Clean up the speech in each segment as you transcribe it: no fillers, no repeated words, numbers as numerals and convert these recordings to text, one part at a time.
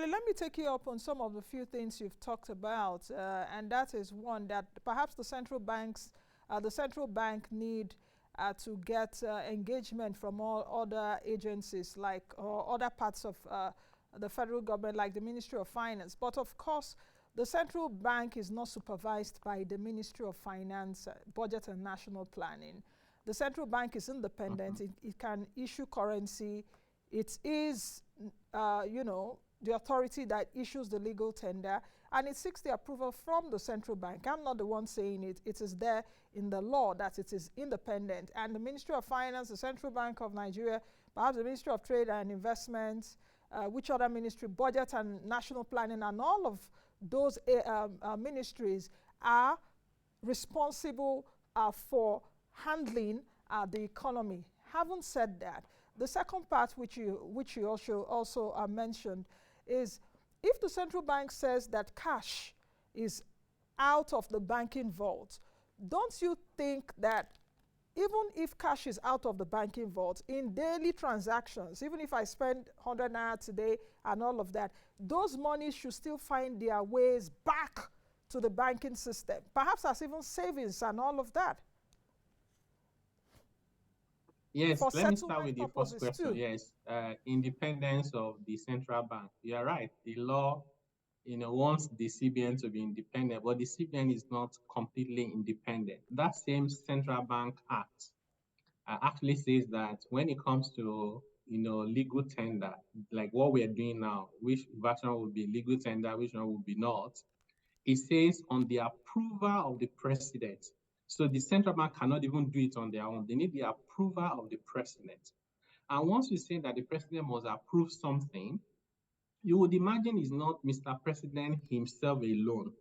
Oyedele, let me take you up on some of the few things you've talked about, and that is one, that perhaps the central bank need to get engagement from all other agencies, like other parts of the federal government, like the Ministry of Finance. But of course, the central bank is not supervised by the Ministry of Finance, Budget and National Planning. The central bank is independent. It can issue currency. It is, the authority that issues the legal tender, and it seeks the approval from the central bank. I'm not the one saying it. It is there in the law that it is independent. And the Ministry of Finance, the Central Bank of Nigeria, perhaps the Ministry of Trade and Investment, which other ministry, Budget and National Planning, and all of those ministries are responsible for handling the economy. Having said that, the second part which you also mentioned is, if the central bank says that cash is out of the banking vault, don't you think that even if cash is out of the banking vault, in daily transactions, even if I spend 100 naira today and all of that, those monies should still find their ways back to the banking system, perhaps as even savings and all of that? Yes, For let me start with the first purposes question. too. Yes, independence of the central bank. You're right. The law, wants the CBN to be independent, but the CBN is not completely independent. That same Central Bank Act actually says that when it comes to, legal tender, like what we're doing now, which version will be legal tender, which one will be not, it says on the approval of the president. So the central bank cannot even do it on their own. They need the approval of the president. And once you say that the president must approve something, you would imagine it's not Mr. President himself alone.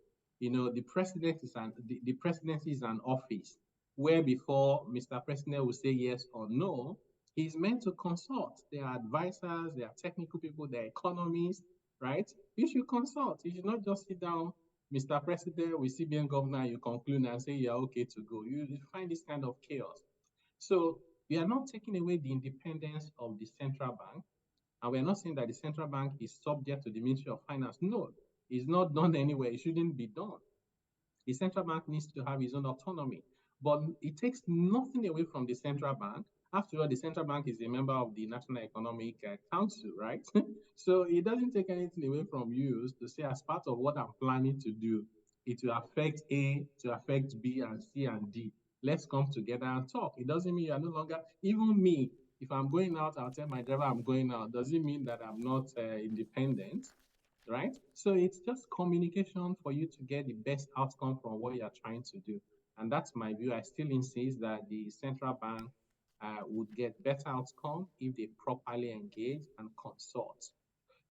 The president is the presidency is an office where before Mr. President will say yes or no, he's meant to consult. There are advisors, there are technical people, there are economists, right? You should consult. You should not just sit down, Mr. President, with CBN governor, you conclude and say you're okay to go. You find this kind of chaos. So we are not taking away the independence of the central bank. And we're not saying that the central bank is subject to the Ministry of Finance. No, it's not done anywhere. It shouldn't be done. The central bank needs to have its own autonomy. But it takes nothing away from the central bank. After all, the central bank is a member of the National Economic Council, right? So it doesn't take anything away from you to say, as part of what I'm planning to do, it will affect A, to affect B and C and D. Let's come together and talk. It doesn't mean you are no longer, even me, if I'm going out, I'll tell my driver I'm going out. Does it mean that I'm not independent? Right? So it's just communication for you to get the best outcome from what you're trying to do. And that's my view. I still insist that the central bank would get better outcome if they properly engage and consult.